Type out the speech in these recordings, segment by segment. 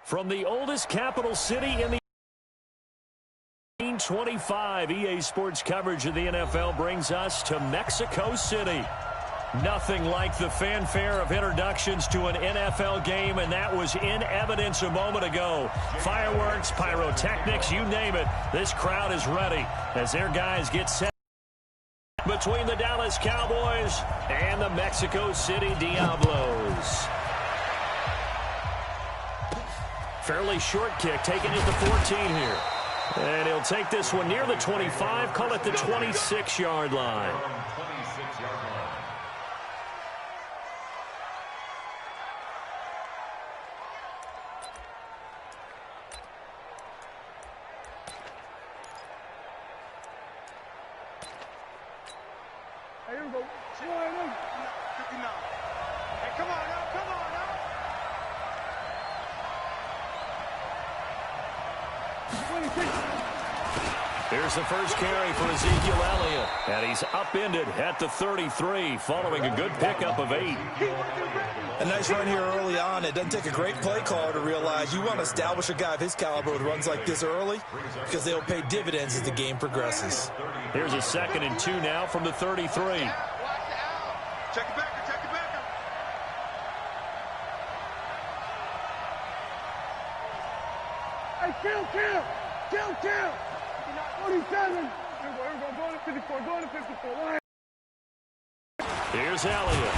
From the oldest capital city in the 25, EA Sports coverage of the NFL brings us to Mexico City. Nothing like the fanfare of introductions to an NFL game, and that was in evidence a moment ago. Fireworks, pyrotechnics, you name it. This crowd is ready as their guys get set between the Dallas Cowboys and the Mexico City Diablos. Fairly short kick, taking it to 14 here. And he'll take this one near the 25, call it the 26-yard line. Here we go. Hey, come on now, come on now. Here's the first carry for Ezekiel Elliott. And he's upended at the 33 following a good pickup of 8. A nice run here early on. It doesn't take a great play caller to realize you want to establish a guy of his caliber with runs like this early because they'll pay dividends as the game progresses. Here's a 2nd and 2 now from the 33. Check it back, check it back. Hey, kill. 47. Here we go, go to 54, go to 54. Here's Elliott.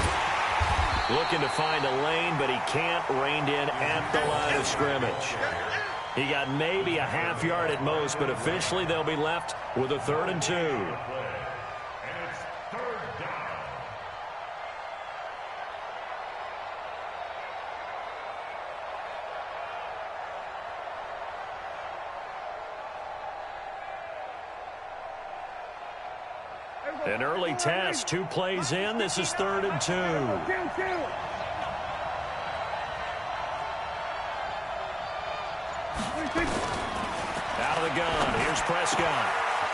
Looking to find a lane, but he can't rein in at the line of scrimmage. He got maybe a half yard at most, but officially they'll be left with a 3rd and 2. An early test, 2 plays in. This is 3rd and 2. Out of the gun. Here's Prescott.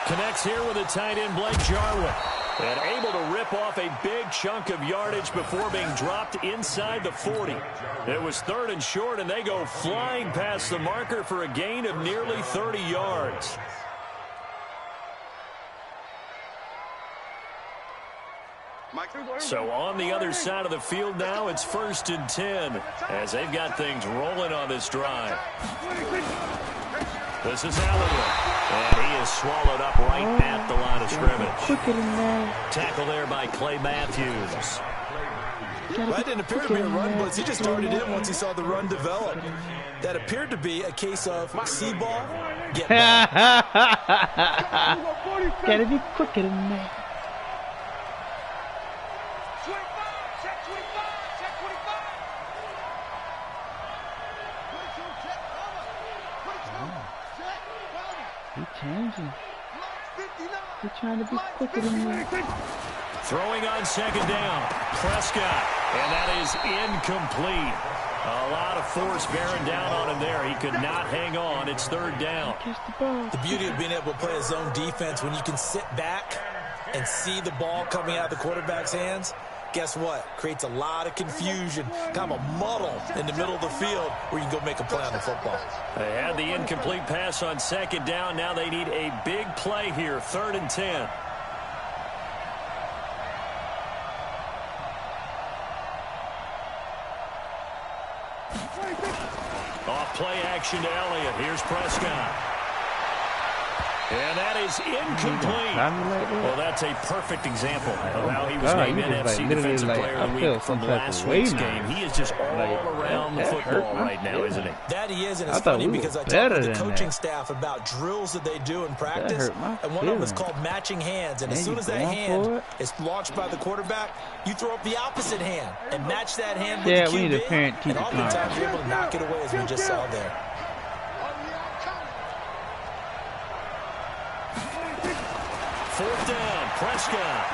Connects here with a tight end, Blake Jarwin. And able to rip off a big chunk of yardage before being dropped inside the 40. It was 3rd and short, and they go flying past the marker for a gain of nearly 30 yards. So on the other side of the field now, it's 1st and 10 as they've got things rolling on this drive. This is Elliott, and he is swallowed up right at the line of scrimmage. Tackle there by Clay Matthews. That didn't appear to be a run blitz. He just started in once he saw the run develop. That appered to be a case of see ball, get ball. Gotta be quicker than that. He's changing. He's trying to be quicker than me. Throwing on 2nd down. Prescott. And that is incomplete. A lot of force bearing down on him there. He could not hang on. It's 3rd down. The beauty of being able to play a zone defense when you can sit back and see the ball coming out of the quarterback's hands. Guess what? Creates a lot of confusion, kind of a muddle in the middle of the field where you can go make a play on the football. They had the incomplete pass on 2nd down. Now they need a big play here, 3rd and 10. Off play action to Elliott. Here's Prescott. And that is incomplete. Well, that's a perfect example of how he was named NFC Defensive Player of the Week from last week's game. He is just all around the football right now, isn't he? That he is, and it's funny because I talked to the coaching staff about drills that they do in practice, and one of them is called matching hands. And as soon as that hand is launched by the quarterback, you throw up the opposite hand and match that hand with the QB, and oftentimes you're able to knock it away as we just saw there. 4th down, Prescott.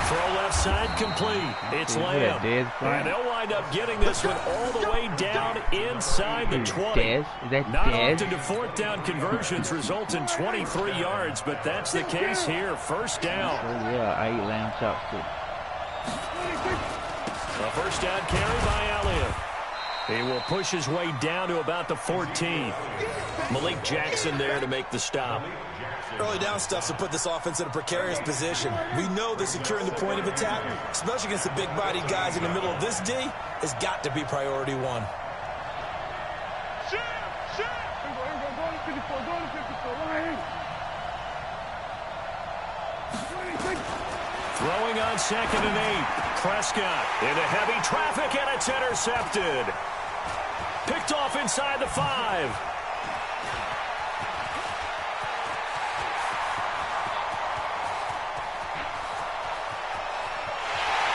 Throw left side complete. It's Lamb. And they'll wind up getting this one all the way down inside the 20. Not often do 4th down conversions result in 23 yards, but that's the case here. 1st down. Yeah, I eat lamb chops too. A 1st down carry by Elliott. He will push his way down to about the 14. Malik Jackson there to make the stop. Early down stuff to put this offense in a precarious position. We know that securing the point of attack, especially against the big-bodied guys in the middle of this D, has got to be priority one. Throwing on 2nd and 8. Prescott into heavy traffic, and it's intercepted. Picked off inside the 5.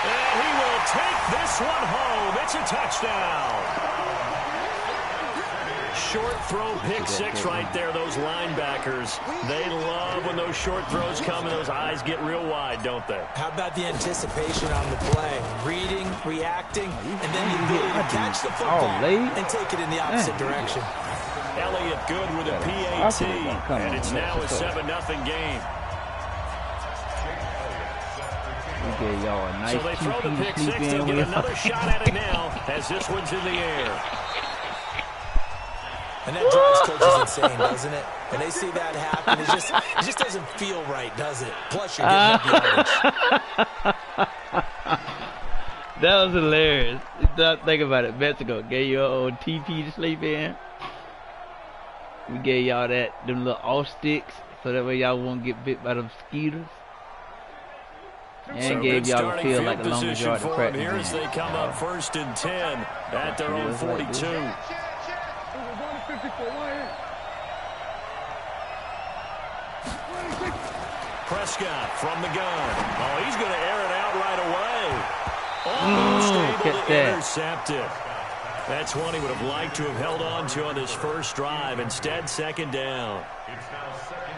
And he will take this one home. It's a touchdown. Short throw, pick 6 right there. Those linebackers, they love when those short throws come and those eyes get real wide, don't they? How about the anticipation on the play? Reading, reacting, and then the ability to catch the football and take it in the opposite direction. Elliott good with a PAT, and it's now a 7-0 game. Nice so they throw the pick 6. They'll get another shot at it now as this one's in the air. And that drives coaches insane, doesn't it? When they see that happen, it just doesn't feel right, does it? Plus, you're getting up That was hilarious. Think about it. Mexico gave you an old TP to sleep in. We gave y'all them little off sticks, so that way y'all won't get bit by the mosquitoes. And so gave y'all a feel like the longest yard to practice. Here as they come up 1st and 10 at their own 42. Prescott from the gun. Oh, he's going to air it out right away. Almost able to intercept it. That's one he would have liked to have held on to on this first drive. Instead, 2nd down.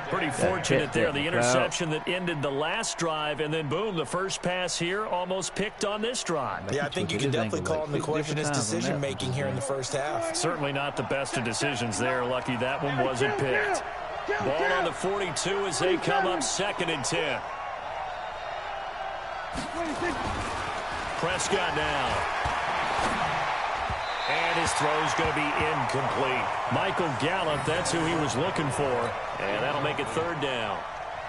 Pretty fortunate there. The interception that ended the last drive, and then, boom, the first pass here almost picked on this drive. Yeah, I think you can definitely call into question his decision-making here in the first half. Certainly not the best of decisions there. Lucky that one wasn't picked. Ball on the 42 as they come up 2nd and 10. Prescott now. And his throw's going to be incomplete. Michael Gallup, that's who he was looking for. And that'll make it 3rd down.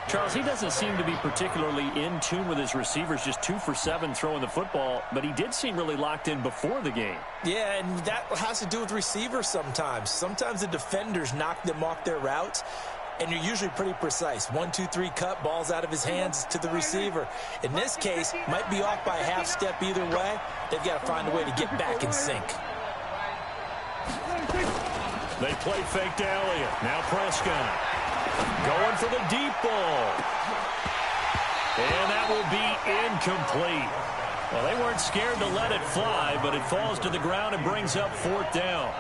Charles, he doesn't seem to be particularly in tune with his receivers, just 2 for 7 throwing the football, but he did seem really locked in before the game. Yeah, and that has to do with receivers sometimes. Sometimes the defenders knock them off their routes, and you're usually pretty precise. 1, 2, 3 cut, balls out of his hands to the receiver. In this case, might be off by a half step either way. They've got to find a way to get back in sync. They play fake to Elliott. Now Prescott going for the deep ball. And that will be incomplete. Well, they weren't scared to let it fly, but it falls to the ground and brings up 4th down.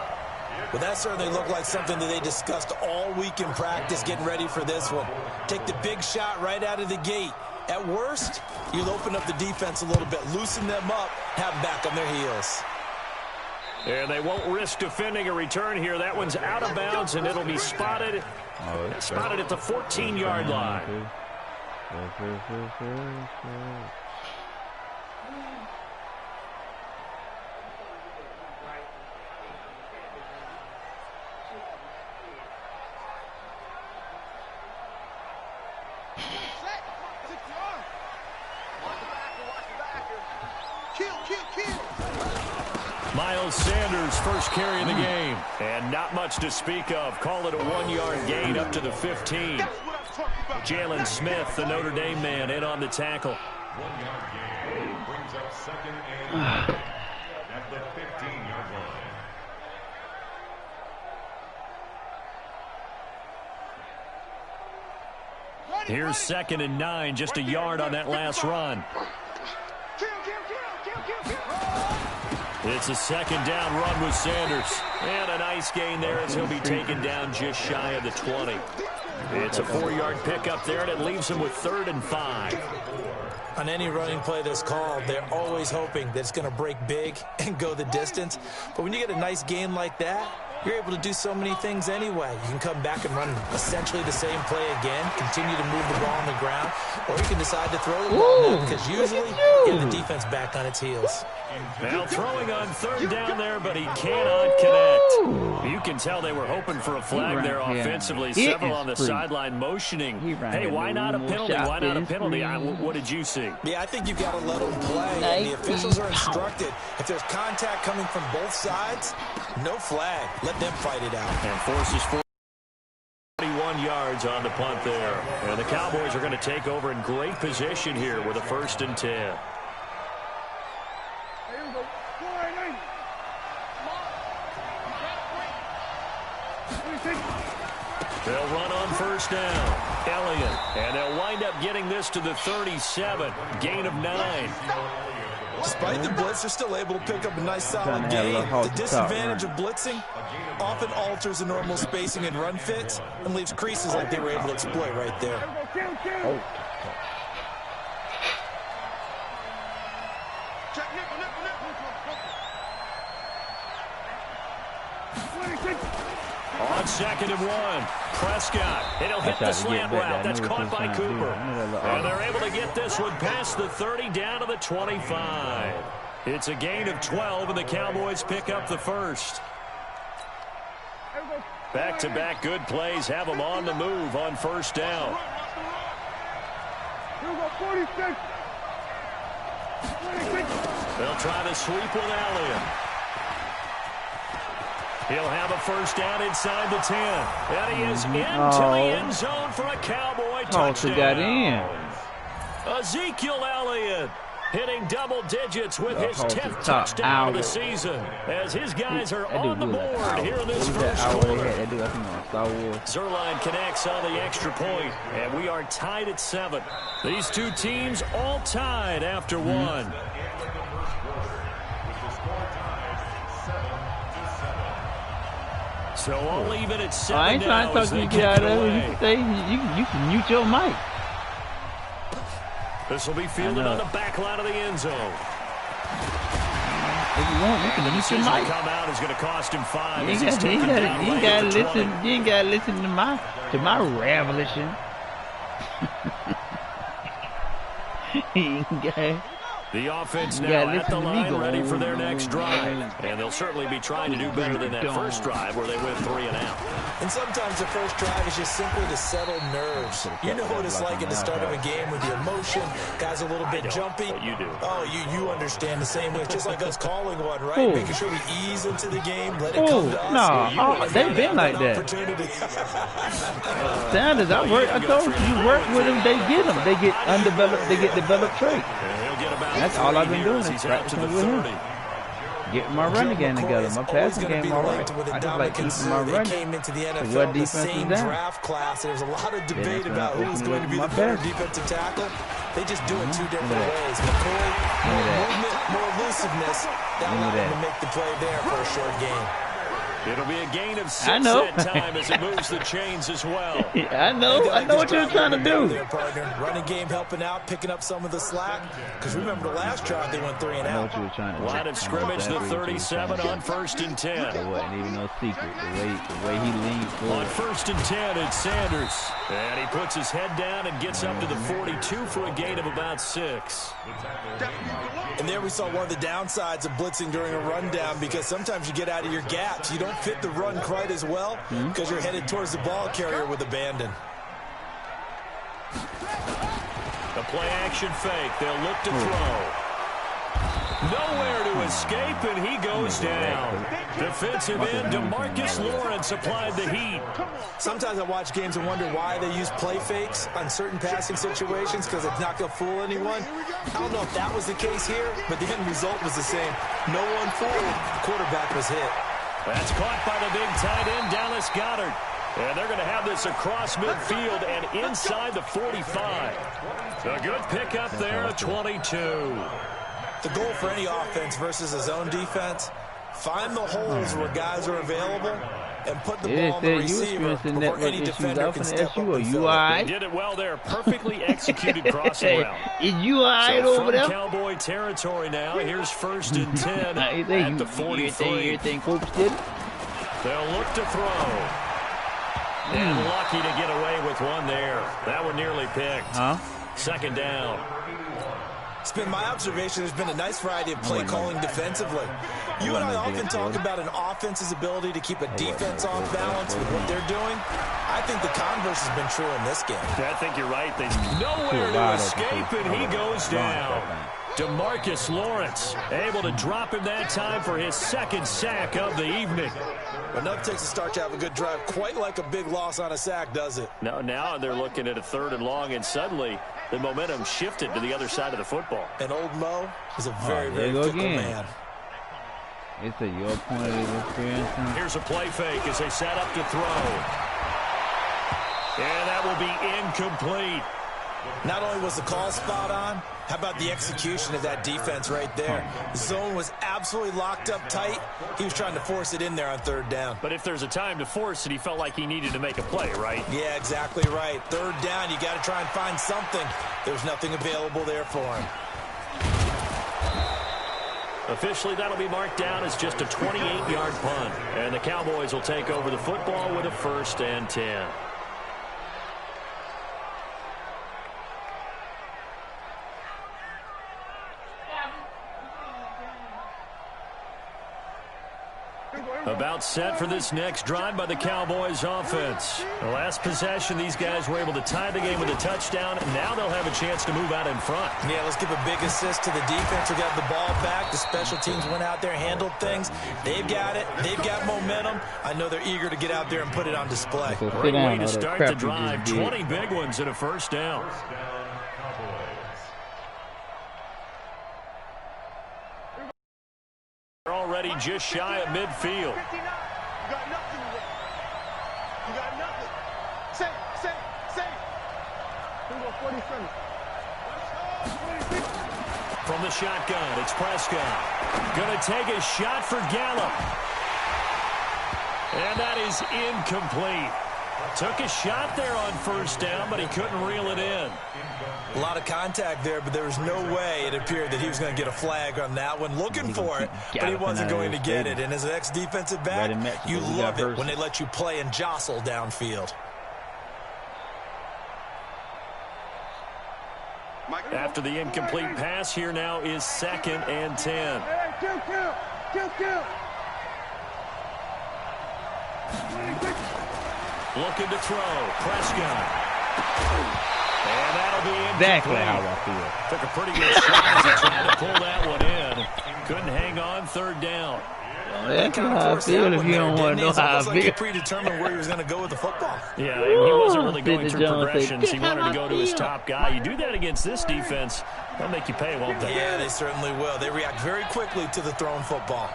Well, that certainly looked like something that they discussed all week in practice getting ready for this one. Take the big shot right out of the gate. At worst, you'll open up the defense a little bit, loosen them up, have them back on their heels. And they won't risk defending a return here. That one's out of bounds, and it'll be spotted at the 14-yard line. Miles Sanders, first carry of the game. And not much to speak of. Call it a 1-yard gain up to the 15. Jalen Smith, the Notre Dame man, in on the tackle. 1-yard gain brings up 2nd and 8 at the 15-yard line. Here's 2nd and 9, just a yard on that last run. It's a 2nd down run with Sanders. And a nice gain there as he'll be taken down just shy of the 20. It's a 4-yard pickup there, and it leaves him with 3rd and 5. On any running play that's called, they're always hoping that it's going to break big and go the distance. But when you get a nice gain like that, you're able to do so many things anyway. You can come back and run essentially the same play again, continue to move the ball on the ground, or you can decide to throw the ball now because usually you have the defense back on its heels. Now throwing on third down there, but he cannot connect. You can tell they were hoping for a flag there offensively. Several on the sideline motioning. Hey, why not a penalty? Why not a penalty? What did you see? Yeah, I think you've got to let them play. And the officials are instructed. If there's contact coming from both sides, no flag. Let them fight it out. And forces 41 yards on the punt there. And the Cowboys are going to take over in great position here with a 1st and 10. They'll run on 1st down. Elliott. And they'll wind up getting this to the 37. Gain of 9. Despite the blitz, they're still able to pick up a nice solid gain. The disadvantage of blitzing often alters the normal spacing and run fits and leaves creases like they were able to exploit right there. Oh. On 2nd and 1, Prescott, and he'll hit the slant route. That's caught by Cooper. And they're able to get this one past the 30 down to the 25. It's a gain of 12, and the Cowboys pick up the 1st. Back-to-back good plays have them on the move on 1st down. They'll try the sweep with Elliott. He'll have a 1st down inside the 10. And he is into the end zone for a Cowboy touchdown. Got in. Ezekiel Elliott hitting double digits with his 10th touchdown of the season as his guys are on the board here in this first quarter. Zerline connects on the extra point, and we are tied at 7. These two teams all tied after 1. So all even at 7 I ain't trying to talk to you, get out of it. You can mute your mic. This will be fielded on the back line of the end zone. If you want, you can mute your mic. Come out is going to cost him 5. You ain't got to listen to my revelation. The offense now at the line, ready for their next drive. And they'll certainly be trying to do better than that first drive where they went 3 and out. And sometimes the first drive is just simply to settle nerves. You know what it's like at the start of a game with the emotion. Guys a little bit jumpy. You do. Oh, you understand the same way. It's just like us calling one, right? Making sure we ease into the game, let it come to us. No, they've been like that. Sanders, I told you work with them, they get them. They get undeveloped, they get developed traits. That's all I've been doing is practicing with him. Getting my running game together, my passing game all right. I just like keeping my running. Came into the NFL what the defense same is that? draft class. There's a lot of debate about who's going to be the better defensive tackle. They just do it 2 different ways. McCoy, more movement, more elusiveness. That allowed him to make the play there for a short game. It'll be a gain of 6 that time as it moves the chains as well. I know what you're trying to do. Their partner, running game helping out, picking up some of the slack. Because remember the last drive they went 3 and out. Line of scrimmage, the 37 on 1st and 10. There wasn't even no secret. The way he leaned forward. On 1st and 10, it's Sanders. And he puts his head down and gets up to the 42 for a gain of about 6. And there we saw one of the downsides of blitzing during a rundown because sometimes you get out of your gaps. You don't fit the run quite as well because you're headed towards the ball carrier with abandon. The play action fake. They'll look to throw. Nowhere to escape, and he goes down. Defensive end DeMarcus Lawrence applied the heat. Sometimes I watch games and wonder why they use play fakes on certain passing situations because it's not going to fool anyone. I don't know if that was the case here, but the end result was the same. No one fooled. The quarterback was hit. That's caught by the big tight end, Dallas Goedert. And they're going to have this across midfield and inside the 45. A good pickup there at 22. The goal for any offense versus a zone defense, find the holes where guys are available and put the ball on the receiver before any defender can step up and fill it. They did it well there. Perfectly executed crossing route. Is you all right over there? Cowboy territory now. Here's 1st and 10 at the 43. You think Coach did it? They'll look to throw. And lucky to get away with one there. That one nearly picked. Second down. It's been my observation there's been a nice variety of play calling defensively. You and I often talk about an offense's ability to keep a defense off balance with what they're doing. I think the converse has been true in this game. I think you're right. There's nowhere to escape, and he goes down. DeMarcus Lawrence able to drop him that time for his second sack of the evening. Enough takes a start to have a good drive, quite like a big loss on a sack, does it? No, now they're looking at a 3rd and long, and suddenly the momentum shifted to the other side of the football. And old Mo is a very, very fickle man. It's a your point of experience. Here's a play fake as they set up to throw. And that will be incomplete. Not only was the call spot on, how about the execution of that defense right there? The zone was absolutely locked up tight. He was trying to force it in there on 3rd down. But if there's a time to force it, he felt like he needed to make a play, right? Yeah, exactly right. 3rd down, you got to try and find something. There's nothing available there for him. Officially, that'll be marked down as just a 28-yard punt. And the Cowboys will take over the football with a 1st and 10. About set for this next drive by the Cowboys offense. The last possession, these guys were able to tie the game with a touchdown, and now they'll have a chance to move out in front. Yeah, let's give a big assist to the defense who got the ball back. The special teams went out there, handled things. They've got it. They've got momentum. I know they're eager to get out there and put it on display. Great way to start the drive. 20 big ones and a 1st down. They're already just shy of midfield. You got nothing to work. You got nothing. Safe. Here we go, 47. From the shotgun, it's Prescott. Going to take a shot for Gallup. And that is incomplete. Took a shot there on 1st down, but he couldn't reel it in. A lot of contact there, but there was no way it appeared that he was going to get a flag on that one. Looking for it, but he wasn't going to get it. And as an ex-defensive back, you love it when they let you play and jostle downfield. After the incomplete pass, here now is 2nd and 10. Hey, kill. Looking to throw. Prescott. And that'll be incomplete. Exactly how I feel. Took a pretty good shot as he tried to pull that one in. Couldn't hang on 3rd down. That's how I feel if you don't want to know how I feel. He predetermined where he was going to go with the football. Yeah, he wasn't really going through progressions. He wanted to go to his top guy. You do that against this defense, they'll make you pay, won't they? Yeah, they certainly will. They react very quickly to the thrown football.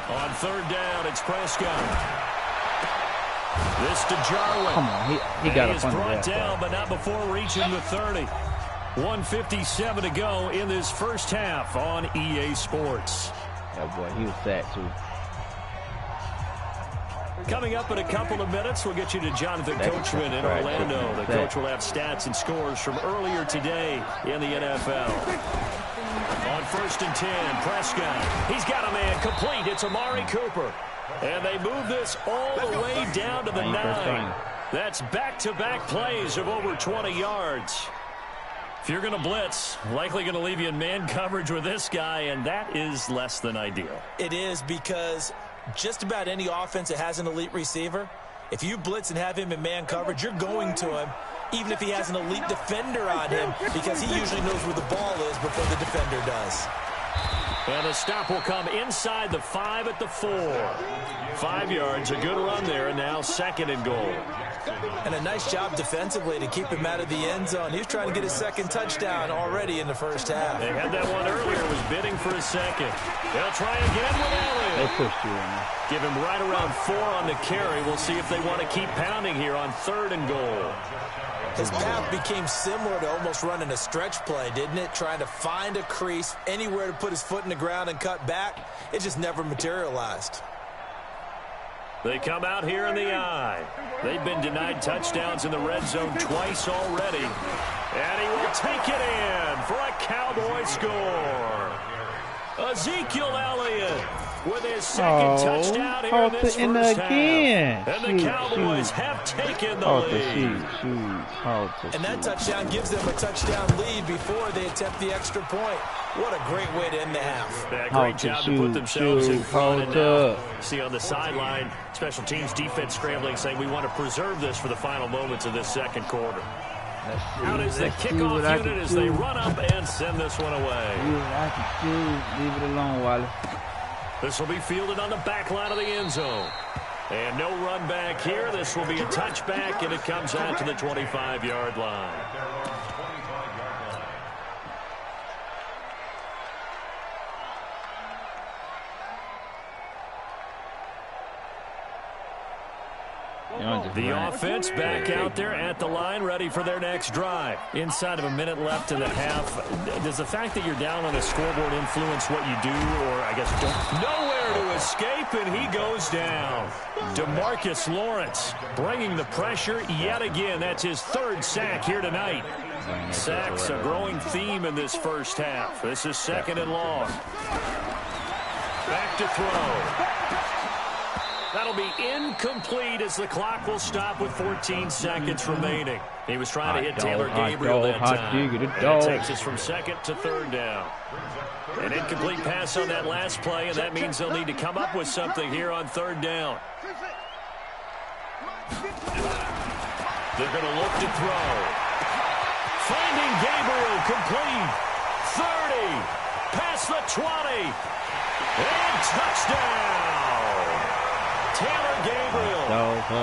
On 3rd down, it's Prescott. This to Jarwin. Come on, he got a brought down, but not before reaching the 30. 1:57 to go in this first half on EA Sports. Yeah, boy, he was sacked too. Coming up in a couple of minutes, we'll get you to Jonathan Coachman in Orlando. The coach will have stats and scores from earlier today in the NFL. On 1st and 10, Prescott. He's got a man complete. It's Amari Cooper. And they move this all the way down to the 9. That's back-to-back plays of over 20 yards. If you're going to blitz, likely going to leave you in man coverage with this guy, and that is less than ideal. It is, because just about any offense that has an elite receiver, if you blitz and have him in man coverage, you're going to him, even if he has an elite defender on him, because he usually knows where the ball is before the defender does. And the stop will come inside the 5 at the 4. 5 yards, a good run there, and now 2nd and goal. And a nice job defensively to keep him out of the end zone. He was trying to get his 2nd touchdown already in the first half. They had that one earlier, was bidding for his 2nd. They'll try again with Elliott. They pushed you in there. Give him right around 4 on the carry. We'll see if they want to keep pounding here on 3rd and goal. His path became similar to almost running a stretch play, didn't it? Trying to find a crease, anywhere to put his foot in the ground and cut back. It just never materialized. They come out here in the eye. They've been denied touchdowns in the red zone twice already. And he will take it in for a Cowboy score. Ezekiel Elliott with his second touchdown here in this first half. And the Cowboys have taken the lead. And that touchdown gives them a touchdown lead before they attempt the extra point. What a great way to end the half. Yeah, great job to put themselves in front. And now, see on the sideline, special teams defense scrambling, saying we want to preserve this for the final moments of this second quarter. Out is the kickoff unit as they run up and send this one away. Leave it alone, Wallace. This will be fielded on the back line of the end zone. And no run back here. This will be a touchback, and it comes out to the 25-yard line. The offense back out there at the line, ready for their next drive. Inside of a minute left in the half, does the fact that you're down on the scoreboard influence what you do, or I guess don't? Nowhere to escape, and he goes down. DeMarcus Lawrence bringing the pressure yet again. That's his third sack here tonight. Sacks a growing theme in this first half. This is second and long. Back to throw. That'll be incomplete as the clock will stop with 14 seconds remaining. He was trying to hit Taylor Gabriel that time. And it takes us from second to third down. An incomplete pass on that last play, and that means they'll need to come up with something here on third down. They're going to look to throw. Finding Gabriel complete. 30. Past the 20. And touchdown. Taylor Gabriel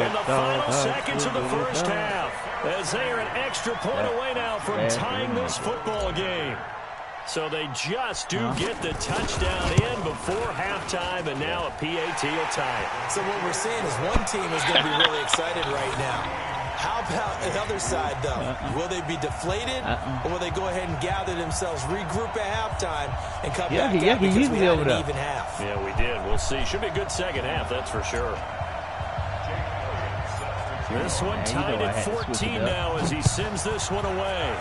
in the final seconds of the first half, as they are an extra point away now from tying this football game. So they just do get the touchdown in before halftime, and now a PAT will tie it. So what we're seeing is one team is going to be really excited right now. How about the other side, though? Will they be deflated, or will they go ahead and gather themselves, regroup at halftime, and come back out because we had an even half? Yeah, we did. We'll see. Should be a good second half, that's for sure. This one tied at 14 now as he sends this one away.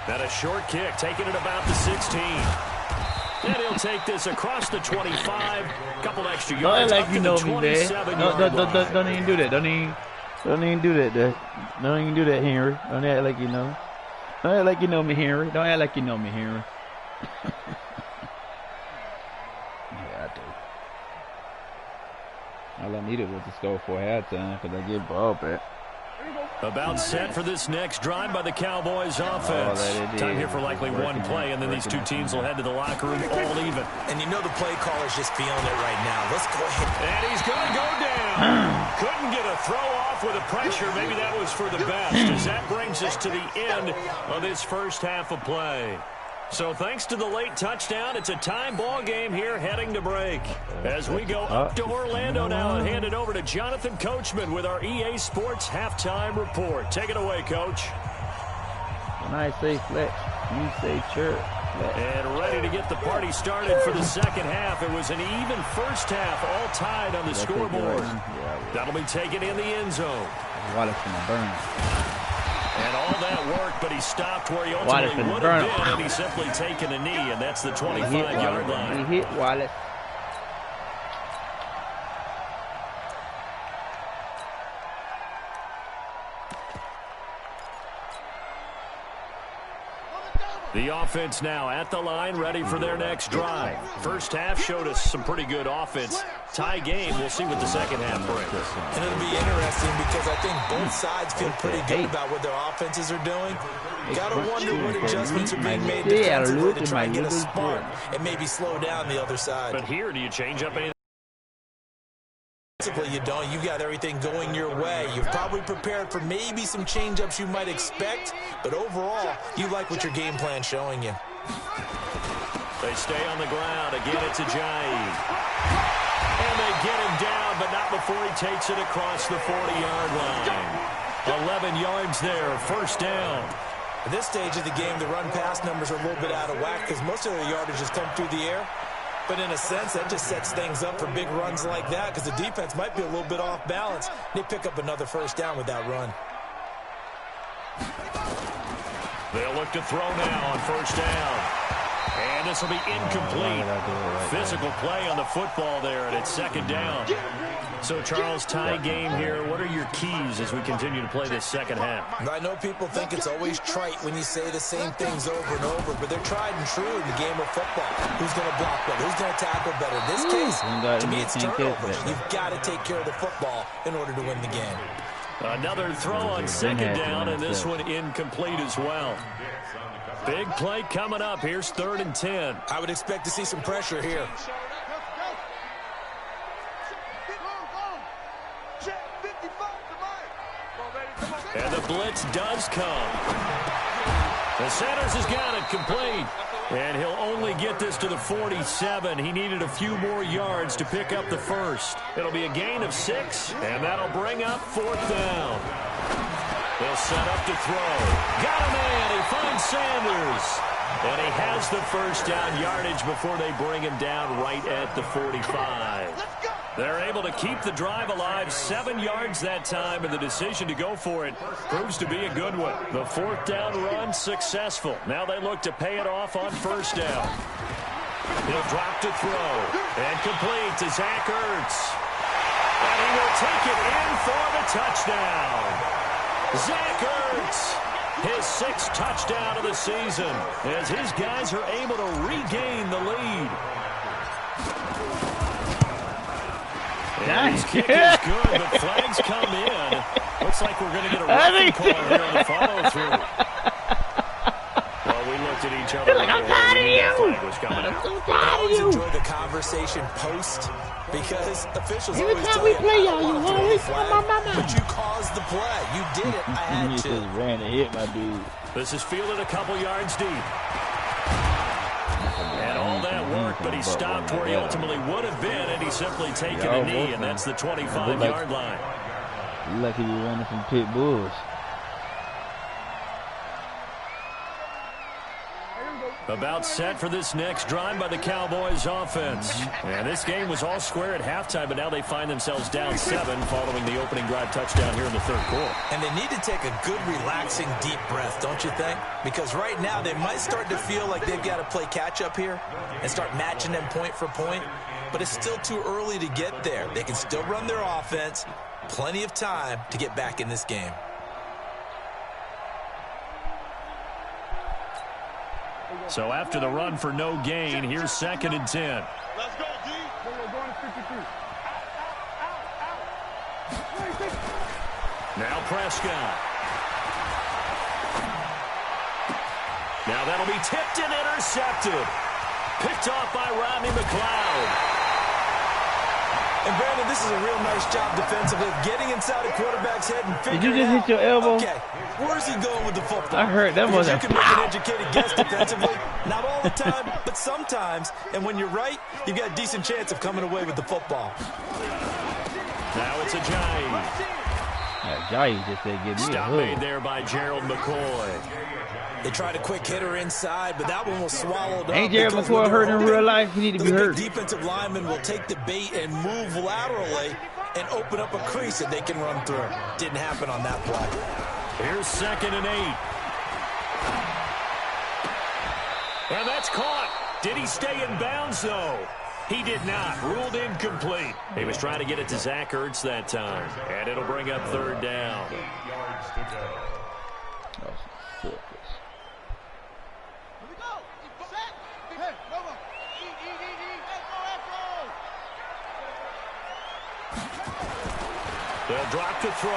And a short kick, taking it about the 16. And he'll take this across the 25. Couple extra yards up to the 27-yard line. Don't even do that. Don't even do that. Don't even do that, Henry. Don't act like you know. Don't act like you know me, Henry. Don't act like you know me, Henry. Yeah, I do. All I needed was to score for halftime because I get ball back. About set for this next drive by the Cowboys offense. Time here for likely one play, and then these two teams will head to the locker room all even. And you know the play caller's just feeling it right now. Let's go ahead. And he's going to go down. Couldn't get a throw off with the pressure. Maybe that was for the best, as that brings us to the end of this first half of play. So thanks to the late touchdown, it's a time ball game here heading to break. As we go up to Orlando now and hand it over to Jonathan Coachman with our EA Sports Halftime Report. Take it away, Coach. When I say flex, you say chirp. And ready to get the party started for the second half. It was an even first half, all tied on the scoreboard. That'll be taken in the end zone. Wallace gonna burn. And all that work, but he stopped where he ultimately would have been, and he's simply taken a knee, and that's the 25-yard line. He hit Wallace. The offense now at the line, ready for their next drive. First half showed us some pretty good offense. Tie game, we'll see what the second half brings. And it'll be interesting because I think both sides feel pretty good about what their offenses are doing. Got to wonder what adjustments are being made defensively to try and get a spark and maybe slow down the other side. But here, do you change up anything? You don't. You got everything going your way. You've probably prepared for maybe some change-ups you might expect, but overall, you like what your game plan's showing you. They stay on the ground. Again, it's Ajayi. And they get him down, but not before he takes it across the 40-yard line. 11 yards there, first down. At this stage of the game, the run-pass numbers are a little bit out of whack because most of their yardage has come through the air. But in a sense, that just sets things up for big runs like that because the defense might be a little bit off balance. They pick up another first down with that run. They'll look to throw now on first down. And this will be incomplete. Physical play on the football there, and it's second down. So, Charles, tie game here. What are your keys as we continue to play this second half? I know people think it's always trite when you say the same things over and over, but they're tried and true in the game of football. Who's going to block better? Who's going to tackle better? In this case, to me, it's turnovers. You've got to take care of the football in order to win the game. Another throw on second down, and this one incomplete as well. Big play coming up. Here's 3rd and 10. I would expect to see some pressure here. And the blitz does come. The Sanders has got it complete. And he'll only get this to the 47. He needed a few more yards to pick up the first. It'll be a gain of 6, and that'll bring up 4th down. He'll set up to throw. Got a man. He finds Sanders. And he has the first down yardage before they bring him down right at the 45. They're able to keep the drive alive, 7 yards that time, and the decision to go for it proves to be a good one. The 4th down run successful. Now they look to pay it off on 1st down. He'll drop to throw and complete to Zach Ertz. And he will take it in for the touchdown. Zach Ertz, his 6th touchdown of the season, as his guys are able to regain the lead. And his kick is good, but flags come in. Looks like we're going to get a roughing call here on the follow-through. Well, we looked at each other. Like, I'm tired of you. I always enjoy the conversation post because officials every always time tell we you, play, I y'all, you want to throw always the flag, but you caused the play. You did it. I had You to. just ran and hit my dude. This is fielded a couple yards deep. And all that work, but he stopped where he ultimately would have been, and he's simply taken a knee, and that's the 25-yard line. You lucky you running from pit bulls. About set for this next drive by the Cowboys offense. And this game was all square at halftime, but now they find themselves down 7 following the opening drive touchdown here in the 3rd quarter. And they need to take a good, relaxing, deep breath, don't you think? Because right now they might start to feel like they've got to play catch-up here and start matching them point for point. But it's still too early to get there. They can still run their offense. Plenty of time to get back in this game. So after the run for no gain, here's 2nd and 10. Let's go, D. Going to 53. Now Prescott. Now that'll be tipped and intercepted. Picked off by Rodney McLeod. And Brandon, this is a real nice job defensively, getting inside a quarterback's head and figuring Did you just hit your elbow? Okay, where's he going with the football? I heard that was you a can make an educated guess defensively. Not all the time, but sometimes. And when you're right, you've got a decent chance of coming away with the football. Now it's Ajayi. Ajayi just said, "Give me Stop a hook." made there by Gerald McCoy. They tried a quick hitter inside, but that one was swallowed up. Ain't Gerald McCoy hurt in real life? He need to be hurt. The defensive lineman will take the bait and move laterally and open up a crease that they can run through. Didn't happen on that play. Here's 2nd and 8. And that's caught. Did he stay in bounds, though? He did not. Ruled incomplete. He was trying to get it to Zach Ertz that time. And it'll bring up 3rd down. They'll drop to throw.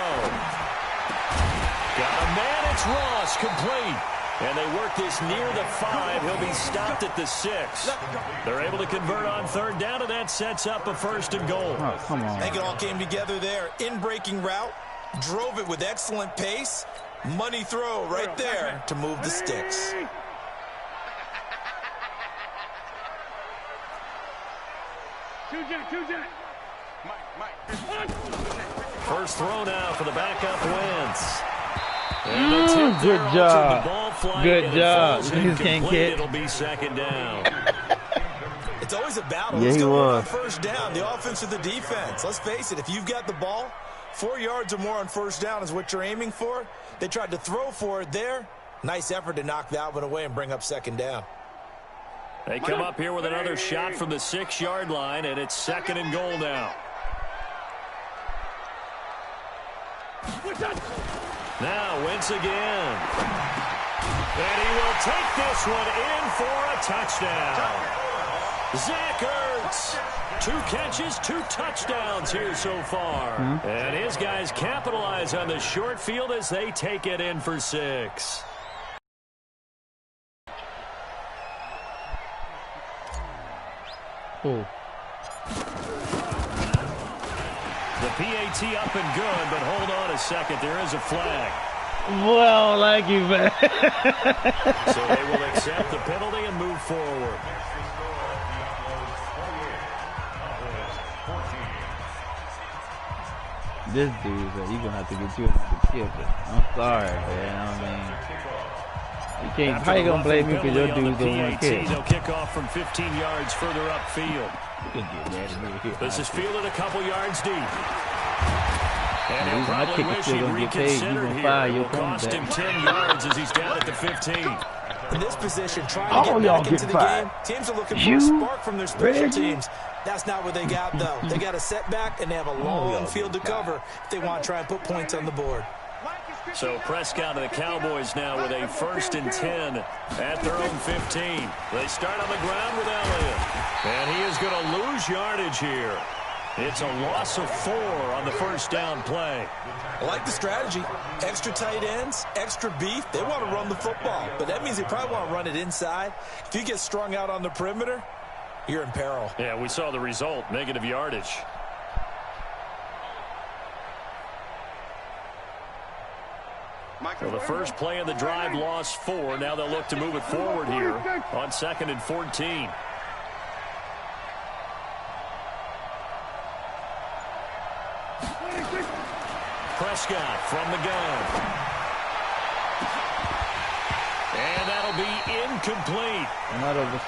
Got a man. It's Ross, complete. And they work this near the 5. He'll be stopped at the 6. They're able to convert on 3rd down, and that sets up a 1st and goal. Oh, come on. I think it all came together there. In-breaking route, drove it with excellent pace. Money throw right there to move the sticks. First throw now for the backup Wentz. Good job. Good job. He's can't catch. It'll be 2nd down. It's always a battle. Yeah, It's he going on was. 1st down, the offense or the defense. Let's face it, if you've got the ball, 4 yards or more on 1st down is what you're aiming for. They tried to throw for it there. Nice effort to knock that one away and bring up 2nd down. They come up here with another shot from the 6-yard line, and it's 2nd and goal now. Now Wentz again. And he will take this one in for a touchdown. Zach Ertz. 2 catches, 2 touchdowns here so far. And his guys capitalize on the short field as they take it in for 6. Oh. The PAT up and good, but hold on a second. There is a flag. Well, like you, man. So they will accept the penalty and move forward. This dude, he's gonna have to get you another kicker. I'm sorry, man. I mean, you can't. How you gonna blame me because your dude's the one kick? They'll kick off from 15 yards further upfield. This is fielded a couple yards deep. And he'll probably wish he'd reconsider here. It'll cost him 10 yards as he's down at the 15. In this position, trying to get back into the game, teams are looking for a spark from their special teams. That's not what they got, though. They got a setback, and they have a long field to cover if they want to try and put points on the board. So Prescott and the Cowboys now with a 1st and 10 at their own 15. They start on the ground with Elliott. And he is going to lose yardage here. It's a loss of 4 on the 1st down play. I like the strategy. Extra tight ends, extra beef. They want to run the football, but that means they probably want to run it inside. If you get strung out on the perimeter, you're in peril. Yeah, we saw the result, negative yardage. So the first play of the drive lost 4. Now they'll look to move it forward here on 2nd and 14. Prescott from the gun. And that'll be incomplete.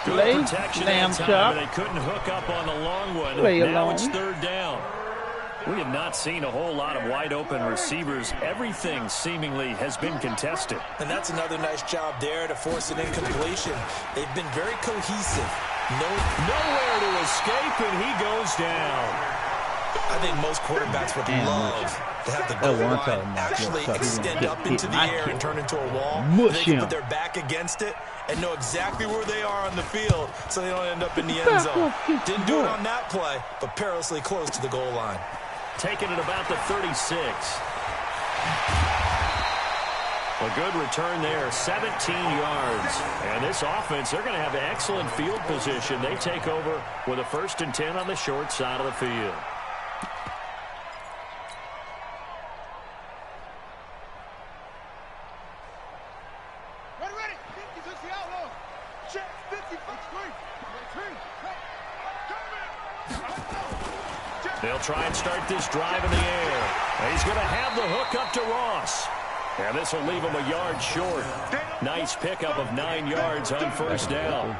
Good protection that time, but they couldn't hook up on the long one. Now it's 3rd down. We have not seen a whole lot of wide-open receivers. Everything seemingly has been contested. And that's another nice job there to force an incompletion. They've been very cohesive. Nowhere to escape, and he goes down. I think most quarterbacks would love to have the goal line actually extend up into the air and turn into a wall. They can put their back against it and know exactly where they are on the field so they don't end up in the end zone. Didn't do it on that play, but perilously close to the goal line. Taking it about the 36. A good return there, 17 yards. And this offense, they're going to have excellent field position. They take over with a 1st and 10 on the short side of the field. They'll try and start this drive in the air. He's going to have the hook up to Ross. And this will leave him a yard short. Nice pickup of 9 yards on 1st down.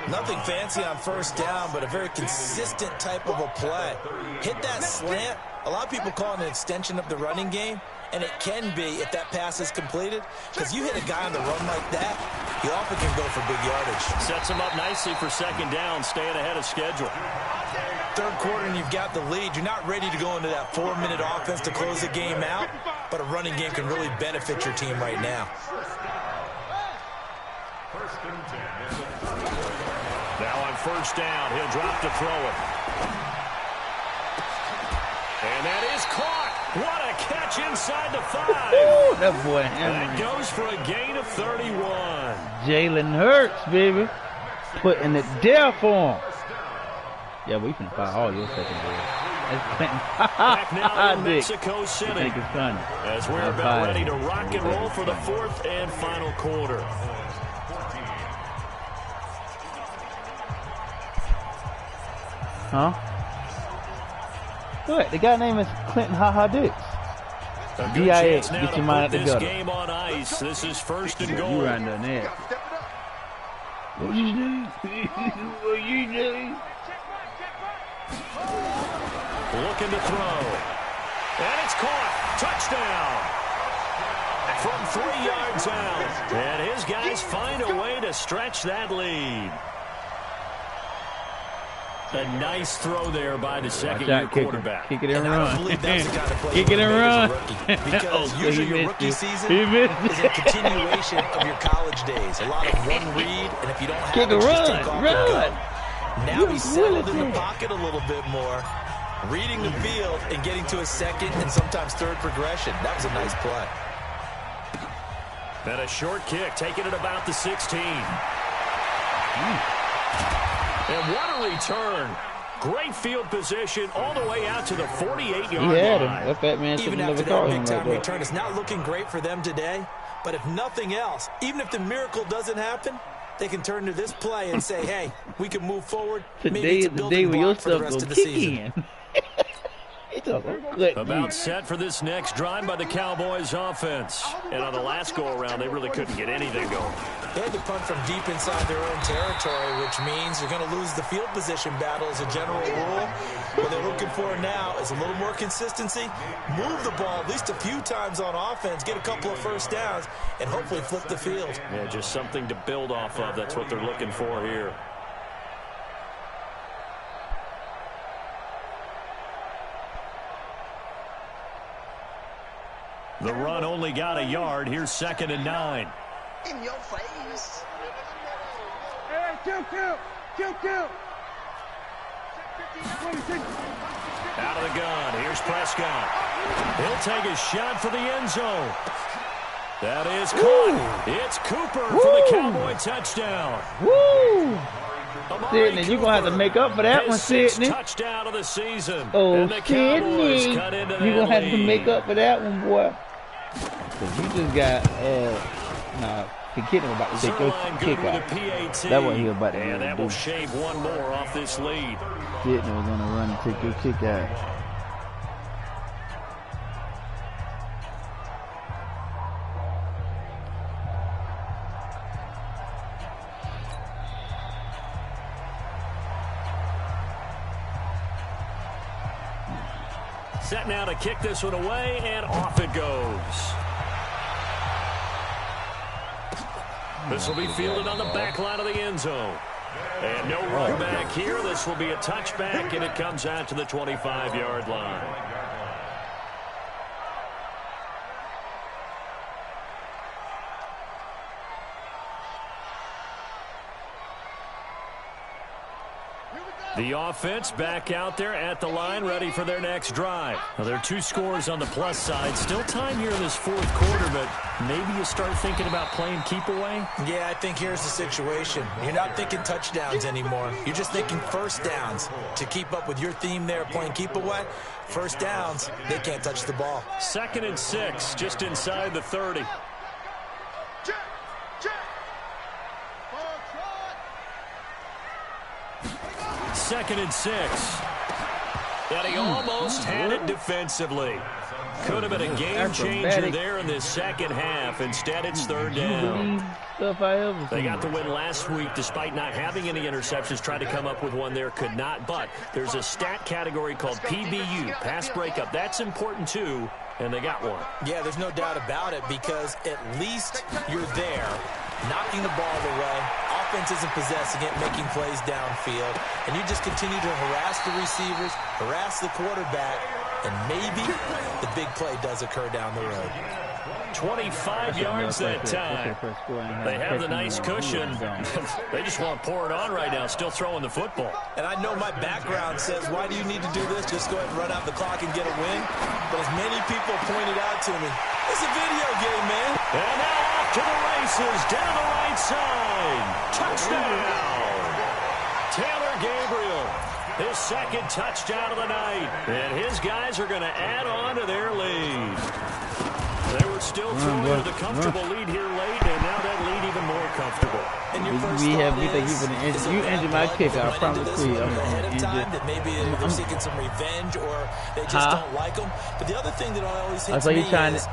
Nothing fancy on 1st down, but a very consistent type of a play. Hit that slant. A lot of people call it an extension of the running game, and it can be if that pass is completed, because you hit a guy on the run like that, you often can go for big yardage. Sets him up nicely for 2nd down, staying ahead of schedule. 3rd quarter and you've got the lead. You're not ready to go into that 4-minute offense to close the game out, but a running game can really benefit your team right now. Now on 1st down, he'll drop to throw it. And that is caught. What a catch inside the 5. Ooh, that boy That goes for a gain of 31. Jalen Hurts, baby. Putting it there for him. Yeah, we can fire all your secondary. Back now in Mexico City. Think it's funny. As we're about ready to rock and roll for the 4th and final quarter. Huh? What? The guy name is Clinton Dix. D-I-X. Get your mind out the gutter. Game on ice. This is 1st and goal. You right down there. What you do? What you do? Looking to throw. And it's caught. Touchdown. from 3 yards out. And his guys find a way to stretch that lead. A nice throw there by the second-year quarterback. Kick it and run. Kick it and run. Because usually your rookie season is a continuation of your college days. A lot of one read, and if you don't have it, just take off and go. Now he's settled in the pocket a little bit more, reading the field and getting to a second and sometimes third progression. That was a nice play. And a short kick, taking it about the 16. And what a return. Great field position all the way out to the 48-yard line. That fat man even after that big-time return, it's not looking great for them today. But if nothing else, even if the miracle doesn't happen, they can turn to this play and say, hey, we can move forward. Today is the day when your stuff will kick in. About set for this next drive by the Cowboys offense. And on the last go-around, they really couldn't get anything going. They had to punt from deep inside their own territory, which means you're going to lose the field position battle as a general rule. What they're looking for now is a little more consistency, move the ball at least a few times on offense, get a couple of first downs, and hopefully flip the field. Yeah, just something to build off of. That's what they're looking for here. The run only got a yard. Here's 2nd and 9. In your face. Hey, kill. Out of the gun. Here's Prescott. He'll take a shot for the end zone. That is caught. It's Cooper for the Cowboy touchdown. Woo! Sidney, you're going to have to make up for that one, Sidney. Touchdown of the season. Oh, Sidney. You're going to have to make up for that one, boy. Because you just got, forget him about to take your kick out. That's what he was about to do. And that will shave one more off this lead. Sidney was going to run and take your kick out. Set now to kick this one away, and off it goes. This will be fielded on the back line of the end zone. And no run back here. This will be a touchback, and it comes out to the 25-yard line. The offense back out there at the line, ready for their next drive. Now, there are 2 scores on the plus side. Still time here in this 4th quarter, but maybe you start thinking about playing keep away? Yeah, I think here's the situation. You're not thinking touchdowns anymore. You're just thinking first downs. To keep up with your theme there, playing keep away, first downs, they can't touch the ball. 2nd and 6, just inside the 30. Second and 6. And he almost had it defensively. Could have been a game changer there in this second half. Instead, it's 3rd down. They got the win last week despite not having any interceptions. Tried to come up with one there, could not. But there's a stat category called PBU, pass breakup. That's important too, and they got one. Yeah, there's no doubt about it because at least you're there, knocking the ball away. Offense isn't possessing it, making plays downfield. And you just continue to harass the receivers, harass the quarterback, and maybe the big play does occur down the road. 25 yards that time. They have the nice cushion. They just want to pour it on right now, still throwing the football. And I know my background says, why do you need to do this? Just go ahead and run out the clock and get a win. But as many people pointed out to me, it's a video game, man. And now off to the races, down the right side. Touchdown. Taylor Gabriel, his 2nd touchdown of the night. And his guys are going to add on to their lead. They were still throwing with a comfortable lead here late, and now that lead even more comfortable. And your first you injured my kick. I promise you. That maybe they're seeking some revenge or they just don't like them. But the other thing that always hits me is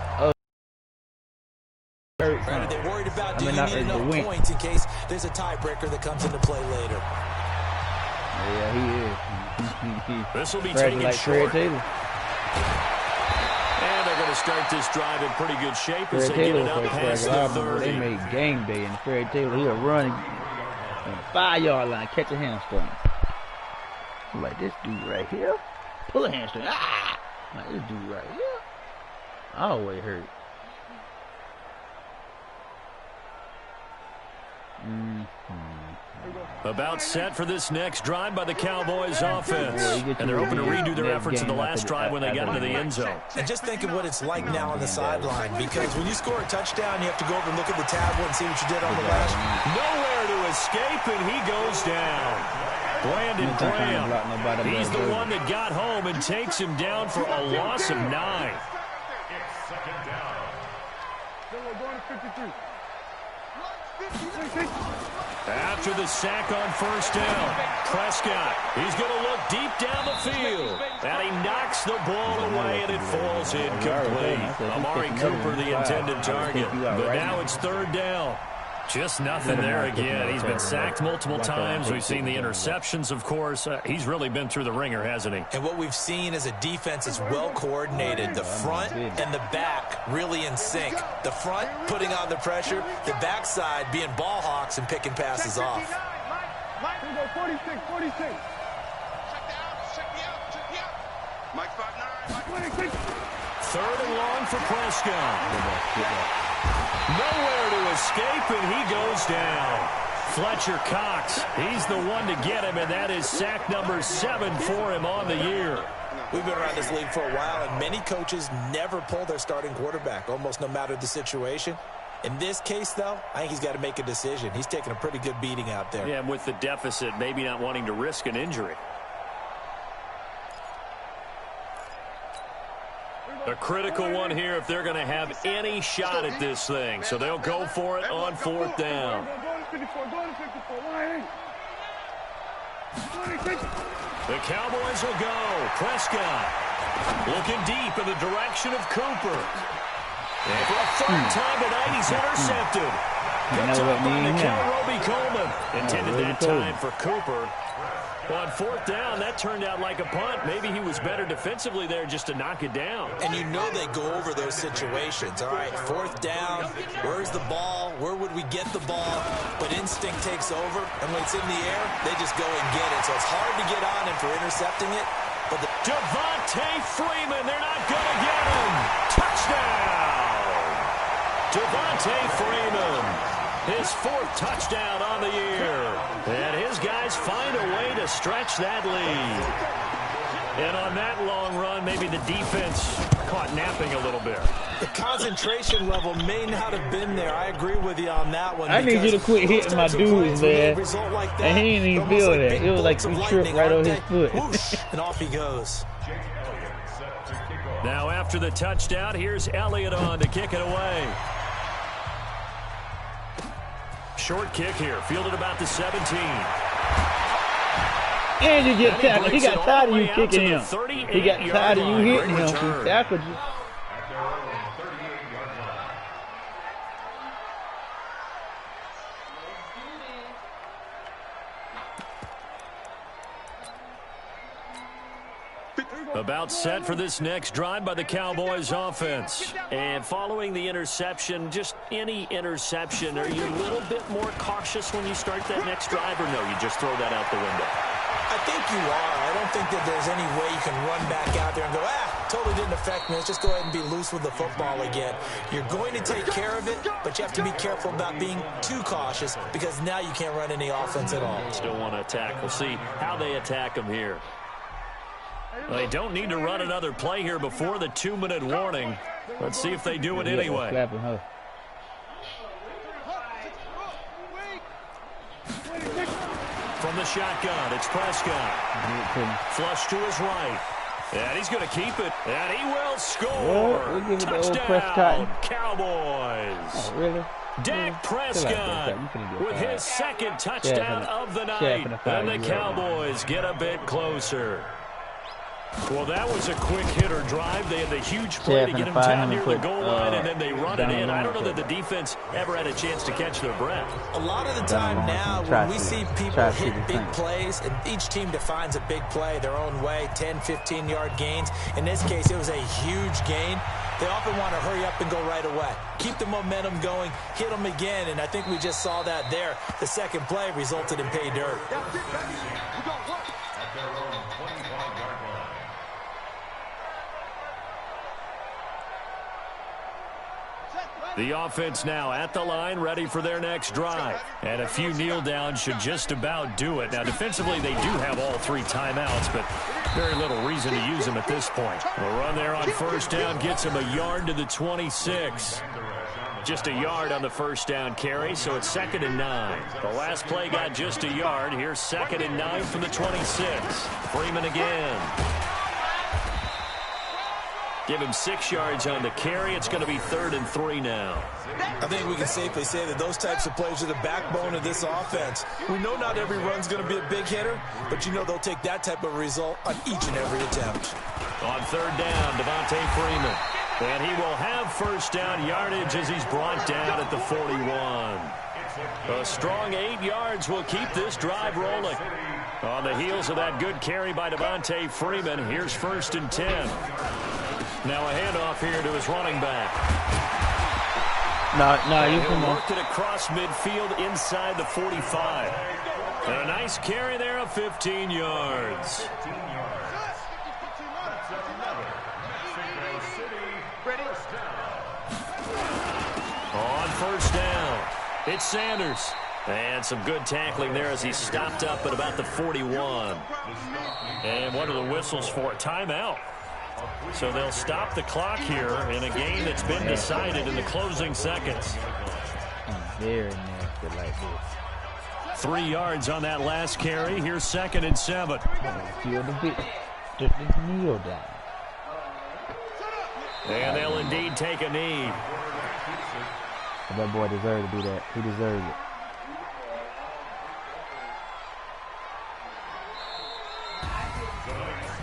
they're worried about do you need enough points in case there's a tiebreaker that comes into play later. Yeah, he is. This will be taken like short. Fred Taylor. And they're going to start this drive in pretty good shape as they get it up past the 30. They made game day, and Fairy Taylor, he'll run on the 5-yard line, catch a hamstring. Like this dude right here, pull a hamstring. Ah! Like this dude right here, always hurt. About set for this next drive by the Cowboys offense. And they're hoping to redo their efforts in the last drive when they got into the end zone. And just think of what it's like now on the sideline, because when you score a touchdown, you have to go over and look at the tablet and see what you did on the last. Nowhere to escape, and he goes down. Brandon Graham, he's the one that got home and takes him down for a loss of 9. It's second down. After the sack on first down, Prescott, he's going to look deep down the field. And he knocks the ball away, and it falls incomplete. Amari Cooper, the intended target. But now it's third down. Just nothing there again. He's been sacked multiple times. We've seen the interceptions, of course. He's really been through the ringer, hasn't he? And what we've seen is a defense is well coordinated. The front and the back really in sync. The front putting on the pressure, the backside being ball hawks and picking passes off. 46. Mike 5'9". Third and long for Prescott. Nowhere to escape, and he goes down. Fletcher Cox, he's the one to get him, and that is sack number 7 for him on the year. We've been around this league for a while, and many coaches never pull their starting quarterback, almost no matter the situation. In this case, though, I think he's got to make a decision. He's taking a pretty good beating out there. Yeah, and with the deficit, maybe not wanting to risk an injury. A critical one here if they're going to have any shot at this thing. So they'll go for it on fourth down. The Cowboys will go. Prescott looking deep in the direction of Cooper. And for a third time tonight, he's intercepted. Picked up by Nikhil Roby-Coleman. Intended that time for Cooper. On fourth down, that turned out like a punt. Maybe he was better defensively there just to knock it down. And you know they go over those situations. All right, fourth down, where's the ball? Where would we get the ball? But instinct takes over, and when it's in the air, they just go and get it. So it's hard to get on him for intercepting it. But the Devontae Freeman, they're not going to get him. Touchdown! Devontae Freeman. His 4th touchdown on the year. And his guys find a way to stretch that lead. And on that long run, maybe the defense caught napping a a little bit. The concentration level may not have been there. I agree with you on that one. I need you to quit hitting my dudes, man. Like and he didn't even feel that. It was like he tripped right on his foot. Whoosh, and off he goes. Now after the touchdown, here's Elliott on to kick it away. Short kick here, fielded about the 17. And you get tackled. He got tired of you kicking him. He got tired of you hitting him. He tackled you. About set for this next drive by the Cowboys offense. And following the interception, just any interception, are you a little bit more cautious when you start that next drive, or no, you just throw that out the window? I think you are. I don't think that there's any way you can run back out there and go, totally didn't affect me. Let's just go ahead and be loose with the football again. You're going to take care of it, but you have to be careful about being too cautious because now you can't run any offense at all. Still want to attack. We'll see how they attack them here. Well, they don't need to run another play here before the 2-minute warning. Let's see if they do it anyway. From the shotgun, it's Prescott. Flush to his right. And he's going to keep it. And he will score. Touchdown, Cowboys. Oh, really? Dak Prescott with his second touchdown of the night. And the Cowboys get a bit closer. Well, that was a quick hitter drive. They had the huge play to get him down near the goal line, and then they run it in. I don't know that the defense ever had a chance to catch their breath. A lot of the time now, when we see people hit big plays, and each team defines a big play their own way, 10, 15-yard gains. In this case, it was a huge gain. They often want to hurry up and go right away. Keep the momentum going, hit them again, and I think we just saw that there. The second play resulted in pay dirt. The offense now at the line, ready for their next drive. And a few kneel downs should just about do it. Now, defensively, they do have all 3 timeouts, but very little reason to use them at this point. The run there on first down gets him a yard to the 26. Just a yard on the first down carry, so it's 2nd and 9. The last play got just a yard. Here's 2nd and 9 from the 26. Freeman again. Give him 6 yards on the carry. It's going to be 3rd and 3 now. I think we can safely say that those types of plays are the backbone of this offense. We know not every run's going to be a big hitter, but you know they'll take that type of result on each and every attempt. On 3rd down, Devontae Freeman. And he will have first down yardage as he's brought down at the 41. A strong 8 yards will keep this drive rolling. On the heels of that good carry by Devontae Freeman, here's 1st and 10. Now a handoff here to his running back. You come on. Worked it across midfield inside the 45. And a nice carry there of 15 yards. On first down, it's Sanders. And some good tackling there as he stopped up at about the 41. And what are the whistles for? Timeout. So they'll stop the clock here in a game that's been decided in the closing seconds. Very nasty like this. 3 yards on that last carry. Here's 2nd and 7. Feel the bit. Just kneel down. And they'll indeed take a knee. That boy deserved to do that. He deserved it.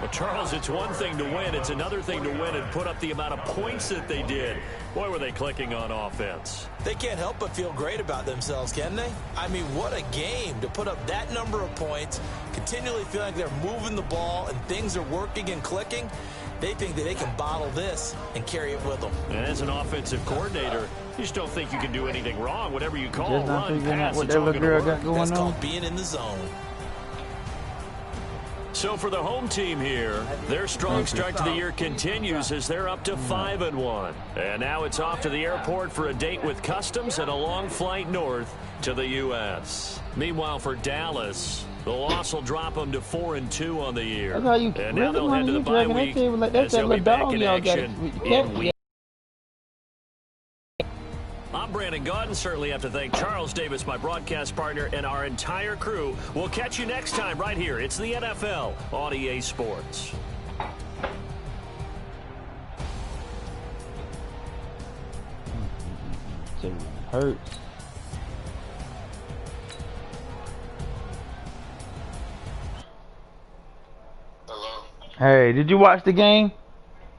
Well, Charles, it's one thing to win. It's another thing to win and put up the amount of points that they did. Boy, were they clicking on offense. They can't help but feel great about themselves, can they? I mean, what a game to put up that number of points, continually feeling like they're moving the ball and things are working and clicking. They think that they can bottle this and carry it with them. And as an offensive coordinator, you just don't think you can do anything wrong. Whatever you call a run, pass, it's all going to work. That's called being in the zone. So for the home team here, their strong start to the year continues as they're up to 5-1. And now it's off to the airport for a date with Customs and a long flight north to the U.S. Meanwhile, for Dallas, the loss will drop them to 4-2 on the year. That's how you and now they'll head to the bye week as they'll be back in action in week. I'm Brandon Gaudin. Certainly have to thank Charles Davis, my broadcast partner, and our entire crew. We'll catch you next time right here. It's the NFL on EA Sports. It hurts. Hello. Hey, did you watch the game?